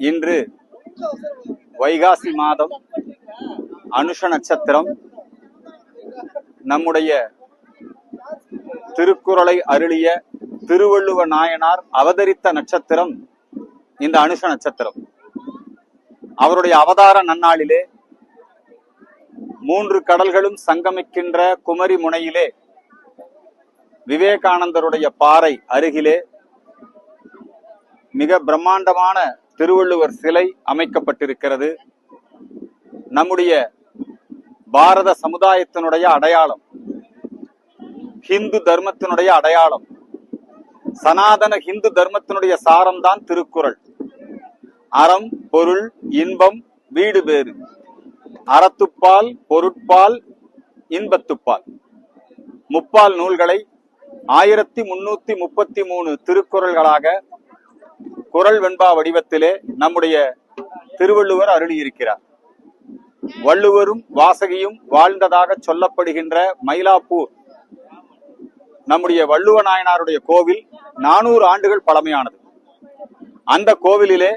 இன்று வைகாசி மாதம் அனுஷ நட்சத்திரம். நம்முடைய திருக்குறளை அருளிய திருவள்ளுவ நாயனார் அவதரித்த நட்சத்திரம் இந்த அனுஷ நட்சத்திரம். அவருடைய அவதார நன்னாளிலே 3 கடல்களும் சங்கமிக்கின்ற குமரி முனையிலே விவேகானந்தருடைய பாறை அருகிலே மிக பிரம்மாண்டமான திருவள்ளுவர் சிலை அமைக்கப்பட்டிருக்கிறது. நம்முடைய பாரத சமுதாயத்தினுடைய அடையாளம், ஹிந்து தர்மத்தினுடைய அடையாளம், சனாதன ஹிந்து தர்மத்தினுடைய சாரம்தான் திருக்குறள். அறம், பொருள், இன்பம், வீடு பேறு, அறத்துப்பால், பொருட்பால், இன்பத்துப்பால், முப்பால் நூல்களை 1333 திருக்குறள்களாக குறள் வெண்பா வடிவத்திலே நம்முடைய திருவள்ளுவர் அருளியிருக்கிறார். வள்ளுவரும் வாசகியும் வாழ்ந்ததாக சொல்லப்படுகின்ற மயிலாப்பூர் நம்முடைய வள்ளுவ நாயனாருடைய கோவில் 400 ஆண்டுகள் பழமையானது. அந்த கோவிலிலே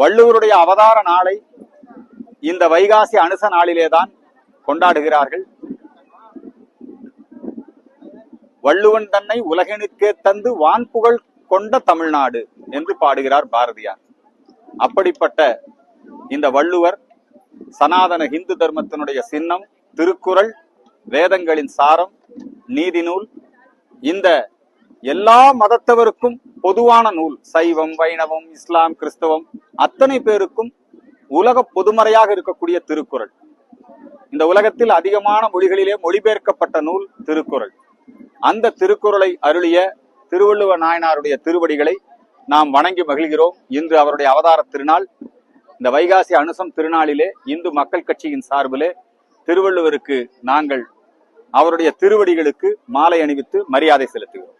வள்ளுவருடைய அவதார நாளை இந்த வைகாசி அனுச நாளிலேதான் கொண்டாடுகிறார்கள். வள்ளுவன் தன்னை உலகினுக்கே தந்து வான்புகழ் கொண்ட தமிழ்நாடு என்று பாடுகிறார் பாரதியார். அப்படிப்பட்ட இந்த வள்ளுவர் சனாதன இந்து தர்மத்தினுடைய சின்னம், திருக்குறள், வேதங்களின் சாரம், நீதி நூல், இந்த எல்லா மதத்தவருக்கும் பொதுவான நூல். சைவம், வைணவம், இஸ்லாம், கிறிஸ்தவம் அத்தனை பேருக்கும் உலக பொதுமறையாக இருக்கக்கூடிய திருக்குறள். இந்த உலகத்தில் அதிகமான மொழிகளிலே மொழிபெயர்க்கப்பட்ட நூல் திருக்குறள். அந்த திருக்குறளை அருளிய திருவள்ளுவ நாயனாருடைய திருவடிகளை நாம் வணங்கி மகிழ்கிறோம். இன்று அவருடைய அவதார திருநாள். இந்த வைகாசி அனுசம் திருநாளிலே இந்து மக்கள் கட்சியின் சார்பிலே திருவள்ளுவருக்கு நாங்கள் அவருடைய திருவடிகளுக்கு மாலை அணிவித்து மரியாதை செலுத்துகிறோம்.